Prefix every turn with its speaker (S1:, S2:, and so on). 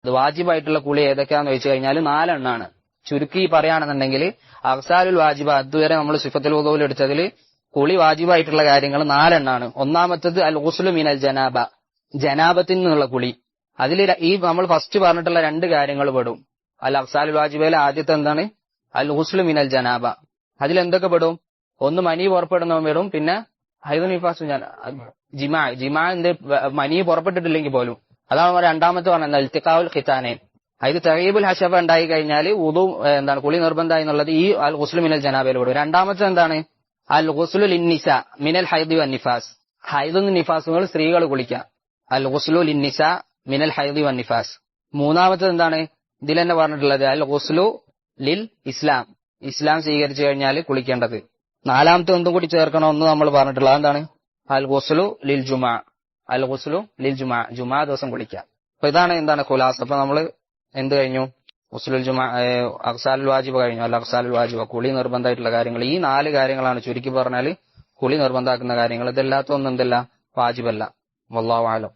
S1: അത് വാജിബായിട്ടുള്ള കുളി ഏതൊക്കെയാന്ന് വെച്ച് കഴിഞ്ഞാൽ 4 എണ്ണാണ്. ചുരുക്കി പറയുകയാണെന്നുണ്ടെങ്കിൽ അഫ്സാലുൽ വാജിബ അതുവരെ നമ്മൾ സിഫത്തുൽ വുദൂൽ എടുത്തതിൽ കുളി വാജിബായിട്ടുള്ള കാര്യങ്ങൾ 4 എണ്ണാണ്. ഒന്നാമത്തത് അൽ ഗുസ്ലു മിനൽ ജനാബ, ജനാബത്തിൽ നിന്നുള്ള കുളി. അതിൽ ഈ നമ്മൾ ഫസ്റ്റ് പറഞ്ഞിട്ടുള്ള 2 കാര്യങ്ങൾ പെടും. അൽ അഫ്സാലുൽ വാജിബയിലെ ആദ്യത്തെ എന്താണ്? അൽ ഗുസ്ലു മിനൽ ജനാബ. അതിലെന്തൊക്കെ പെടും? ഒന്ന് മനി പുറപ്പെടുന്നവൻ വരും, പിന്നെ ഹൈദു നിഫാസ് ജിമാന്റെ മനി പുറപ്പെട്ടിട്ടില്ലെങ്കിൽ പോലും. അതാണ് രണ്ടാമത്തെ പറഞ്ഞത് ഇൽത്തിഖാഉൽ ഖിതാനൈൻ. ഇത് തഗീബുൽ ഹശഫ ഉണ്ടായി കഴിഞ്ഞാൽ വുദു എന്താണ് കുളി നിർബന്ധമായി എന്നുള്ളത് ഈ അൽ ഗുസ്ലു മിനൽ ജനാബയിൽ പെടും. രണ്ടാമത്തെ എന്താണ്? അൽ ഗുസ്ലു ലിന്നിസ മിനൽ ഹൈദി വൻ നിഫാസ്. ഹൈദും നിഫാസുകൾ സ്ത്രീകൾ കുളിക്കാം. അൽ ഗുസ്ലു ലിന്നിസ മിനൽ ഹൈദി വൻ നിഫാസ്. മൂന്നാമത്തത് എന്താണ്? ഇതിൽ തന്നെ പറഞ്ഞിട്ടുള്ളത് അൽ ഗുസ്ലു ലിൽ ഇസ്ലാം, ഇസ്ലാം സ്വീകരിച്ചു കഴിഞ്ഞാൽ കുളിക്കേണ്ടത്. നാലാമത്തെ ഒന്നും കൂടി ചേർക്കണമെന്ന് നമ്മൾ പറഞ്ഞിട്ടുള്ളത് എന്താണ്? അൽ ഗുസ്ലു ലിൽ ജുമാ, അൽ ഗുസ്ലു ലിൽ ജുമാ, ജുമാ ദിവസം കുളിക്കാം. അപ്പൊ ഇതാണ് എന്താണ് ഖുലാസ. അപ്പൊ നമ്മൾ എന്ത് കഴിഞ്ഞു? ഗുസ്ലുൽ ജുമാ, അഫ്സാലുൽ വാജിബ കഴിഞ്ഞു. അൽ അഫ്സാലുൽ വാജിബ കുളി നിർബന്ധമായിട്ടുള്ള കാര്യങ്ങൾ ഈ 4 കാര്യങ്ങളാണ് ചുരുക്കി പറഞ്ഞാൽ കുളി നിർബന്ധമാക്കുന്ന കാര്യങ്ങൾ. ഇതെല്ലാത്തൊന്നും എന്തല്ല വാജിബല്ല. വല്ലാഹു അലം.